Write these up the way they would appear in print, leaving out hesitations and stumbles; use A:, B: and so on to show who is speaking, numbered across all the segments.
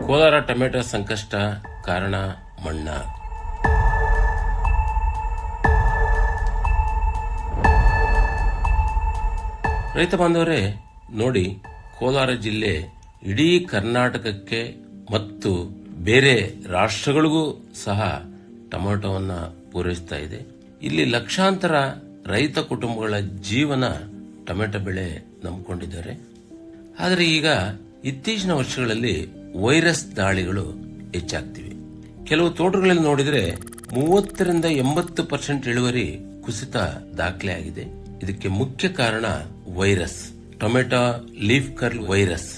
A: Kolar tomato ಸಂಕಷ್ಟ ಕಾರಣ ಮಣ್ಣ. ರೈತ ಬಾಂಧವರೇ ನೋಡಿ, ಕೋಲಾರ ಜಿಲ್ಲೆ ಇಡೀ ಕರ್ನಾಟಕಕ್ಕೆ ಮತ್ತು ಬೇರೆ ರಾಷ್ಟ್ರಗಳಿಗೂ ಸಹ ಟೊಮೆಟೊವನ್ನು ಪೂರೈಸ್ತಾ ಇದೆ. ಇಲ್ಲಿ ಲಕ್ಷಾಂತರ ರೈತ ಕುಟುಂಬಗಳ ಜೀವನ ಟೊಮೆಟೊ ಬೆಳೆ ನಂಬಿಕೊಂಡಿದ್ದಾರೆ. ಆದರೆ ಈಗ ಇತ್ತೀಚಿನ ವರ್ಷಗಳಲ್ಲಿ ವೈರಸ್ ದಾಳಿಗಳು ಹೆಚ್ಚಾಗ್ತಿವೆ. ಕೆಲವು ತೋಟಗಳಲ್ಲಿ ನೋಡಿದರೆ 30ರಿಂದ 80% ಇಳುವರಿ ಕುಸಿತ ದಾಖಲೆ ಆಗಿದೆ. ಇದಕ್ಕೆ ಮುಖ್ಯ ಕಾರಣ virus, tomato leaf curl virus.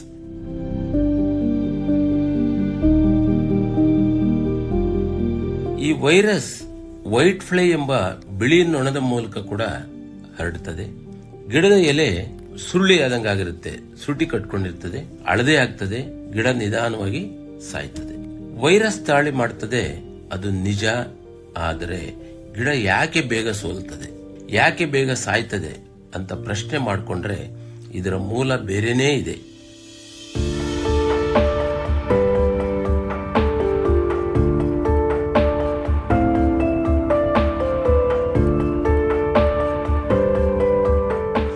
A: ಈ ವೈರಸ್ ವೈಟ್ ಫ್ಲೈ ಎಂಬ ಬಿಳಿ ನೊಣದ ಮೂಲಕ ಕೂಡ ಹರಡುತ್ತದೆ. ಗಿಡದ ಎಲೆ ಸುರುಳಿ ಆದಂಗಾಗಿರುತ್ತೆ, ಸುಟಿ ಕಟ್ಕೊಂಡಿರ್ತದೆ, ಹಳದೆ ಆಗ್ತದೆ, ಗಿಡ ನಿಧಾನವಾಗಿ ಸಾಯ್ತದೆ. ವೈರಸ್ ದಾಳಿ ಮಾಡ್ತದೆ, ಅದು ನಿಜ. ಆದರೆ ಗಿಡ ಯಾಕೆ ಬೇಗ ಸೋಲ್ತದೆ, ಯಾಕೆ ಬೇಗ ಸಾಯ್ತದೆ ಅಂತ ಪ್ರಶ್ನೆ ಮಾಡಿಕೊಂಡ್ರೆ ಇದರ ಮೂಲ ಬೇರೆನೇ ಇದೆ.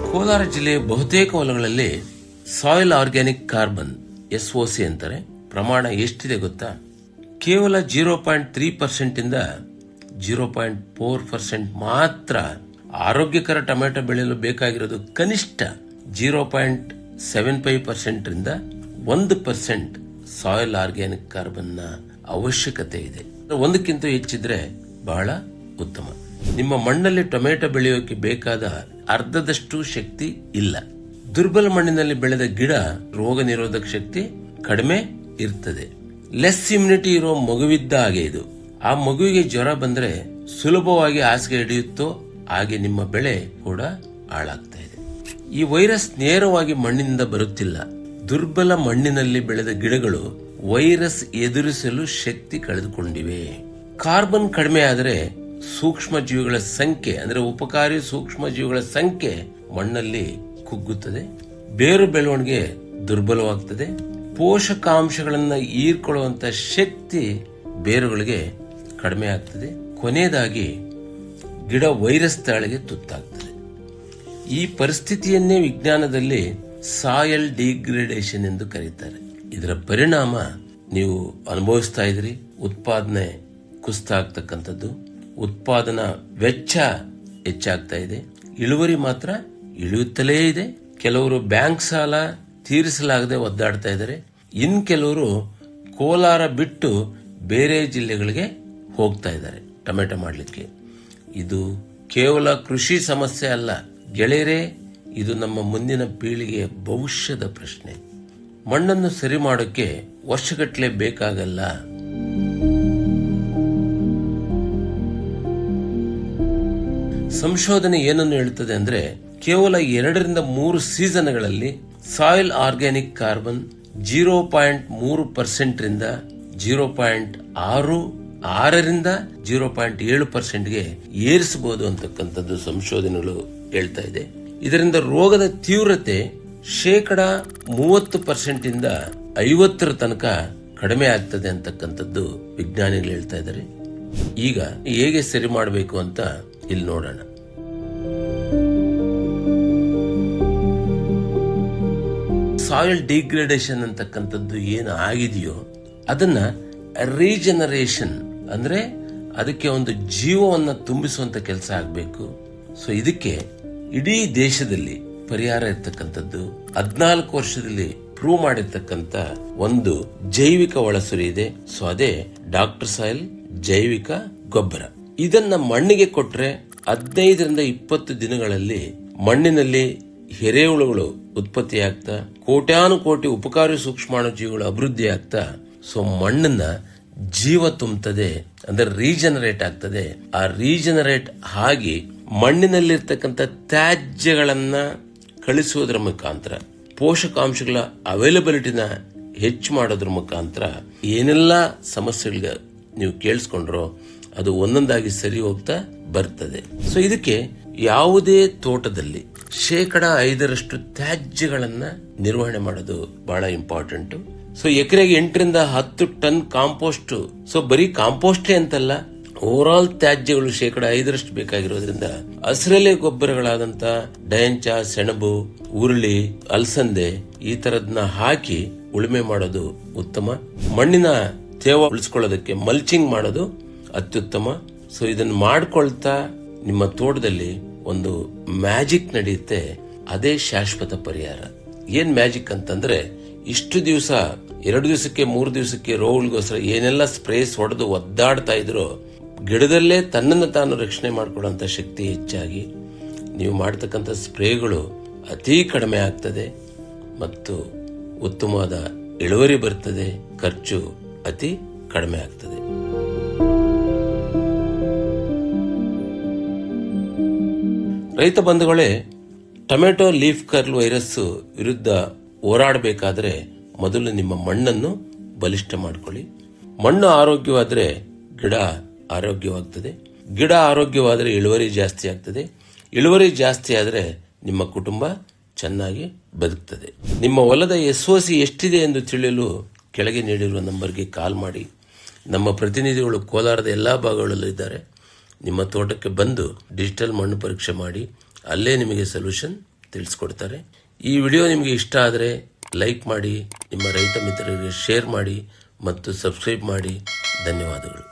A: ಕೋಲಾರ ಜಿಲ್ಲೆಯ ಬಹುತೇಕ ಹೊಲಗಳಲ್ಲಿ ಸಾಯಿಲ್ ಆರ್ಗ್ಯಾನಿಕ್ ಕಾರ್ಬನ್ SOC ಅಂತಾರೆ ಪ್ರಮಾಣ ಎಷ್ಟಿದೆ ಗೊತ್ತಾ? ಕೇವಲ 0.3% ಇಂದ 0.4% ಮಾತ್ರ. ಆರೋಗ್ಯಕರ ಟೊಮೆಟೊ ಬೆಳೆಯಲು ಬೇಕಾಗಿರೋದು ಕನಿಷ್ಠ 0.75% ರಿಂದ 1% ಸಾಯಿಲ್ ಆರ್ಗ್ಯಾನಿಕ್ ಕಾರ್ಬನ್ ನ ಅವಶ್ಯಕತೆ ಇದೆ. ಒಂದಕ್ಕಿಂತ ಹೆಚ್ಚಿದ್ರೆ ಬಹಳ ಉತ್ತಮ. ನಿಮ್ಮ ಮಣ್ಣಲ್ಲಿ ಟೊಮೆಟೊ ಬೆಳೆಯೋಕೆ ಬೇಕಾದ ಅರ್ಧದಷ್ಟು ಶಕ್ತಿ ಇಲ್ಲ. ದುರ್ಬಲ ಮಣ್ಣಿನಲ್ಲಿ ಬೆಳೆದ ಗಿಡ ರೋಗ ನಿರೋಧಕ ಶಕ್ತಿ ಕಡಿಮೆ ಇರ್ತದೆ. ಲೆಸ್ ಇಮ್ಯುನಿಟಿ ಇರೋ ಮಗುವಿದ್ದ ಹಾಗೆ ಇದು. ಆ ಮಗುವಿಗೆ ಜ್ವರ ಬಂದ್ರೆ ಸುಲಭವಾಗಿ ಹಾಸಿಗೆ ಹಿಡಿಯುತ್ತೋ ಹಾಗೆ ನಿಮ್ಮ ಬೆಳೆ ಕೂಡ ಹಾಳಾಗ್ತಾ ಇದೆ. ಈ ವೈರಸ್ ನೇರವಾಗಿ ಮಣ್ಣಿನಿಂದ ಬರುತ್ತಿಲ್ಲ. ದುರ್ಬಲ ಮಣ್ಣಿನಲ್ಲಿ ಬೆಳೆದ ಗಿಡಗಳು ವೈರಸ್ ಎದುರಿಸಲು ಶಕ್ತಿ ಕಳೆದುಕೊಂಡಿವೆ. ಕಾರ್ಬನ್ ಕಡಿಮೆ ಆದರೆ ಸೂಕ್ಷ್ಮ ಜೀವಿಗಳ ಸಂಖ್ಯೆ, ಅಂದ್ರೆ ಉಪಕಾರಿ ಸೂಕ್ಷ್ಮ ಜೀವಿಗಳ ಸಂಖ್ಯೆ ಮಣ್ಣಲ್ಲಿ ಕುಗ್ಗುತ್ತದೆ. ಬೇರು ಬೆಳವಣಿಗೆ ದುರ್ಬಲವಾಗ್ತದೆ. ಪೋಷಕಾಂಶಗಳನ್ನ ಹೀರ್ಕೊಳ್ಳುವಂತ ಶಕ್ತಿ ಬೇರುಗಳಿಗೆ ಕಡಿಮೆ ಆಗ್ತದೆ. ಕೊನೆಯದಾಗಿ ಗಿಡ ವೈರಸ್ ದಾಳಿಗೆ ತುತ್ತಾಗ್ತದೆ. ಈ ಪರಿಸ್ಥಿತಿಯನ್ನೇ ವಿಜ್ಞಾನದಲ್ಲಿ ಸಾಯಿಲ್ ಡಿಗ್ರೇಡೇಷನ್ ಎಂದು ಕರೀತಾರೆ. ಇದರ ಪರಿಣಾಮ ನೀವು ಅನುಭವಿಸ್ತಾ ಇದ್ರಿ. ಉತ್ಪಾದನೆ ಕುಸಿತ ಆಗ್ತಕ್ಕಂಥದ್ದು, ಉತ್ಪಾದನಾ ವೆಚ್ಚ ಹೆಚ್ಚಾಗ್ತಾ ಇದೆ, ಇಳುವರಿ ಮಾತ್ರ ಇಳಿಯುತ್ತಲೇ ಇದೆ. ಕೆಲವರು ಬ್ಯಾಂಕ್ ಸಾಲ ತೀರಿಸಲಾಗದೆ ಒದ್ದಾಡ್ತಾ ಇದ್ದಾರೆ. ಇನ್ ಕೆಲವರು ಕೋಲಾರ ಬಿಟ್ಟು ಬೇರೆ ಜಿಲ್ಲೆಗಳಿಗೆ ಹೋಗ್ತಾ ಇದ್ದಾರೆ ಟೊಮೆಟೊ ಮಾಡಲಿಕ್ಕೆ. ಇದು ಕೇವಲ ಕೃಷಿ ಸಮಸ್ಯೆ ಅಲ್ಲ ಗೆಳೆಯರೇ, ಇದು ನಮ್ಮ ಮುಂದಿನ ಪೀಳಿಗೆಯ ಭವಿಷ್ಯದ ಪ್ರಶ್ನೆ. ಮಣ್ಣನ್ನು ಸರಿ ಮಾಡೋಕೆ ವರ್ಷಗಟ್ಟಲೆ ಬೇಕಾಗಲ್ಲ. ಸಂಶೋಧನೆ ಏನನ್ನು ಹೇಳುತ್ತದೆ ಅಂದ್ರೆ, ಕೇವಲ 2ರಿಂದ 3 ಸೀಸನ್ಗಳಲ್ಲಿ ಸಾಯಿಲ್ ಆರ್ಗ್ಯಾನಿಕ್ ಕಾರ್ಬನ್ 0.3% ರಿಂದ 0.6ರಿಂದ 0.7%ಗೆ ಏರಿಸಬಹುದು ಅಂತಕ್ಕಂಥದ್ದು ಸಂಶೋಧನೆಗಳು ಹೇಳ್ತಾ ಇದೆ. ಇದರಿಂದ ರೋಗದ ತೀವ್ರತೆ 30% ಇಂದ 50% ತನಕ ಕಡಿಮೆ ಆಗ್ತದೆ ಅಂತಕ್ಕಂಥದ್ದು ವಿಜ್ಞಾನಿಗಳು ಹೇಳ್ತಾ ಇದ್ದಾರೆ. ಈಗ ಹೇಗೆ ಸರಿ ಮಾಡಬೇಕು ಅಂತ ಇಲ್ಲಿ ನೋಡೋಣ. ಸಾಯಿಲ್ ಡಿಗ್ರೇಡೇಷನ್ ಅಂತಕ್ಕಂಥದ್ದು ಏನು ಆಗಿದೆಯೋ ಅದನ್ನ ರೀಜನರೇಷನ್, ಅಂದ್ರೆ ಅದಕ್ಕೆ ಒಂದು ಜೀವವನ್ನು ತುಂಬಿಸುವಂತ ಕೆಲಸ ಆಗಬೇಕು. ಸೊ ಇದಕ್ಕೆ ಇಡೀ ದೇಶದಲ್ಲಿ ಪರಿಹಾರ ಇರ್ತಕ್ಕಂಥದ್ದು 14 ವರ್ಷದಲ್ಲಿ ಪ್ರೂವ್ ಮಾಡಿರ್ತಕ್ಕಂಥ ಒಂದು ಜೈವಿಕ ಒಳಸುರಿ ಇದೆ. ಸೊ ಅದೇ ಡಾಕ್ಟರ್ ಸಾಯಿಲ್ ಜೈವಿಕ ಗೊಬ್ಬರ. ಇದನ್ನ ಮಣ್ಣಿಗೆ ಕೊಟ್ರೆ 15ರಿಂದ 20 ದಿನಗಳಲ್ಲಿ ಮಣ್ಣಿನಲ್ಲಿ ಎರೆಹುಳುಗಳು ಉತ್ಪತ್ತಿ ಆಗ್ತಾ, ಕೋಟ್ಯಾನುಕೋಟಿ ಉಪಕಾರಿ ಸೂಕ್ಷ್ಮಾಣು ಜೀವಿಗಳು ಅಭಿವೃದ್ಧಿ ಆಗ್ತಾ, ಸೊ ಮಣ್ಣನ್ನ ಜೀವ ತುಂಬುತ್ತದೆ, ಅಂದ್ರೆ ರೀಜನರೇಟ್ ಆಗ್ತದೆ. ಆ ರೀಜನರೇಟ್ ಆಗಿ ಮಣ್ಣಿನಲ್ಲಿರ್ತಕ್ಕಂಥ ತ್ಯಾಜ್ಯಗಳನ್ನ ಕಳಿಸುವುದರ ಮುಖಾಂತರ, ಪೋಷಕಾಂಶಗಳ ಅವೈಲಬಿಲಿಟಿನ ಹೆಚ್ಚು ಮಾಡೋದ್ರ ಮುಖಾಂತರ ಏನೆಲ್ಲ ಸಮಸ್ಯೆಗಳಿಗೆ ನೀವು ಕೇಳಿಸ್ಕೊಂಡ್ರೋ ಅದು ಒಂದೊಂದಾಗಿ ಸರಿ ಹೋಗ್ತಾ ಬರ್ತದೆ. ಸೊ ಇದಕ್ಕೆ ಯಾವುದೇ ತೋಟದಲ್ಲಿ 5% ತ್ಯಾಜ್ಯಗಳನ್ನ ನಿರ್ವಹಣೆ ಮಾಡೋದು ಬಹಳ ಇಂಪಾರ್ಟೆಂಟ್. ಸೊ ಎಕರೆಗೆ 8ರಿಂದ 10 ಟನ್ ಕಾಂಪೋಸ್ಟ್. ಸೊ ಬರೀ ಕಾಂಪೋಸ್ಟೇ ಅಂತಲ್ಲ, ಓವರ್ ಆಲ್ ತ್ಯಾಜ್ಯಗಳು 5% ಬೇಕಾಗಿರೋದ್ರಿಂದ ಹಸಿರೆಲೆ ಗೊಬ್ಬರಗಳಾದಂತ ಡಯಂಚ, ಸೆಣಬು, ಉರುಳಿ, ಅಲಸಂದೆ ಈ ತರದ್ನ ಹಾಕಿ ಉಳುಮೆ ಮಾಡೋದು ಉತ್ತಮ. ಮಣ್ಣಿನ ತೇವ ಉಳಿಸ್ಕೊಳ್ಳೋದಕ್ಕೆ ಮಲ್ಚಿಂಗ್ ಮಾಡೋದು ಅತ್ಯುತ್ತಮ. ಸೊ ಇದನ್ನ ಮಾಡ್ಕೊಳ್ತಾ ನಿಮ್ಮ ತೋಟದಲ್ಲಿ ಒಂದು ಮ್ಯಾಜಿಕ್ ನಡೆಯುತ್ತೆ. ಅದೇ ಶಾಶ್ವತ ಪರಿಹಾರ. ಏನ್ ಮ್ಯಾಜಿಕ್ ಅಂತಂದ್ರೆ, ಇಷ್ಟು ದಿವಸ 2 ದಿವಸಕ್ಕೆ 3 ದಿವಸಕ್ಕೆ ರೋಗಗಳಿಗೋಸ್ಕರ ಏನೆಲ್ಲ ಸ್ಪ್ರೇಸ್ ಹೊಡೆದು ಒದ್ದಾಡ್ತಾ ಇದ್ರು, ಗಿಡದಲ್ಲೇ ತನ್ನನ್ನು ತಾನು ರಕ್ಷಣೆ ಮಾಡಿಕೊಳ್ಳುವಂತ ಶಕ್ತಿ ಹೆಚ್ಚಾಗಿ ನೀವು ಮಾಡತಕ್ಕಂಥ ಸ್ಪ್ರೇಗಳು ಅತಿ ಕಡಿಮೆ ಆಗ್ತದೆ ಮತ್ತು ಉತ್ತಮವಾದ ಇಳುವರಿ ಬರ್ತದೆ, ಖರ್ಚು ಅತಿ ಕಡಿಮೆ ಆಗ್ತದೆ. ರೈತ ಬಂಧುಗಳೇ, ಟೊಮೆಟೊ ಲೀಫ್ ಕರ್ಲ್ ವೈರಸ್ ವಿರುದ್ಧ ಹೋರಾಡಬೇಕಾದ್ರೆ ಮೊದಲು ನಿಮ್ಮ ಮಣ್ಣನ್ನು ಬಲಿಷ್ಠ ಮಾಡಿಕೊಳ್ಳಿ. ಮಣ್ಣು ಆರೋಗ್ಯವಾದ್ರೆ ಗಿಡ ಆರೋಗ್ಯವಾಗ್ತದೆ. ಗಿಡ ಆರೋಗ್ಯವಾದರೆ ಇಳುವರಿ ಜಾಸ್ತಿ ಆಗ್ತದೆ. ಇಳುವರಿ ಜಾಸ್ತಿ ಆದರೆ ನಿಮ್ಮ ಕುಟುಂಬ ಚೆನ್ನಾಗಿ ಬದುಕ್ತದೆ. ನಿಮ್ಮ ಹೊಲದ SOC ಎಷ್ಟಿದೆ ಎಂದು ತಿಳಿಯಲು ಕೆಳಗೆ ನೀಡಿರುವ ನಂಬರ್ಗೆ ಕಾಲ್ ಮಾಡಿ. ನಮ್ಮ ಪ್ರತಿನಿಧಿಗಳು ಕೋಲಾರದ ಎಲ್ಲಾ ಭಾಗಗಳಲ್ಲೂ ಇದ್ದಾರೆ. ನಿಮ್ಮ ತೋಟಕ್ಕೆ ಬಂದು ಡಿಜಿಟಲ್ ಮಣ್ಣು ಪರೀಕ್ಷೆ ಮಾಡಿ ಅಲ್ಲೇ ನಿಮಗೆ ಸೊಲ್ಯೂಷನ್ ತಿಳಿಸ್ಕೊಡ್ತಾರೆ. ಈ ವಿಡಿಯೋ ನಿಮಗೆ ಇಷ್ಟ ಆದರೆ ಲೈಕ್ ಮಾಡಿ, ನಿಮ್ಮ ರೈತ ಮಿತ್ರರಿಗೆ ಶೇರ್ ಮಾಡಿ ಮತ್ತು ಸಬ್ಸ್ಕ್ರೈಬ್ ಮಾಡಿ. ಧನ್ಯವಾದಗಳು.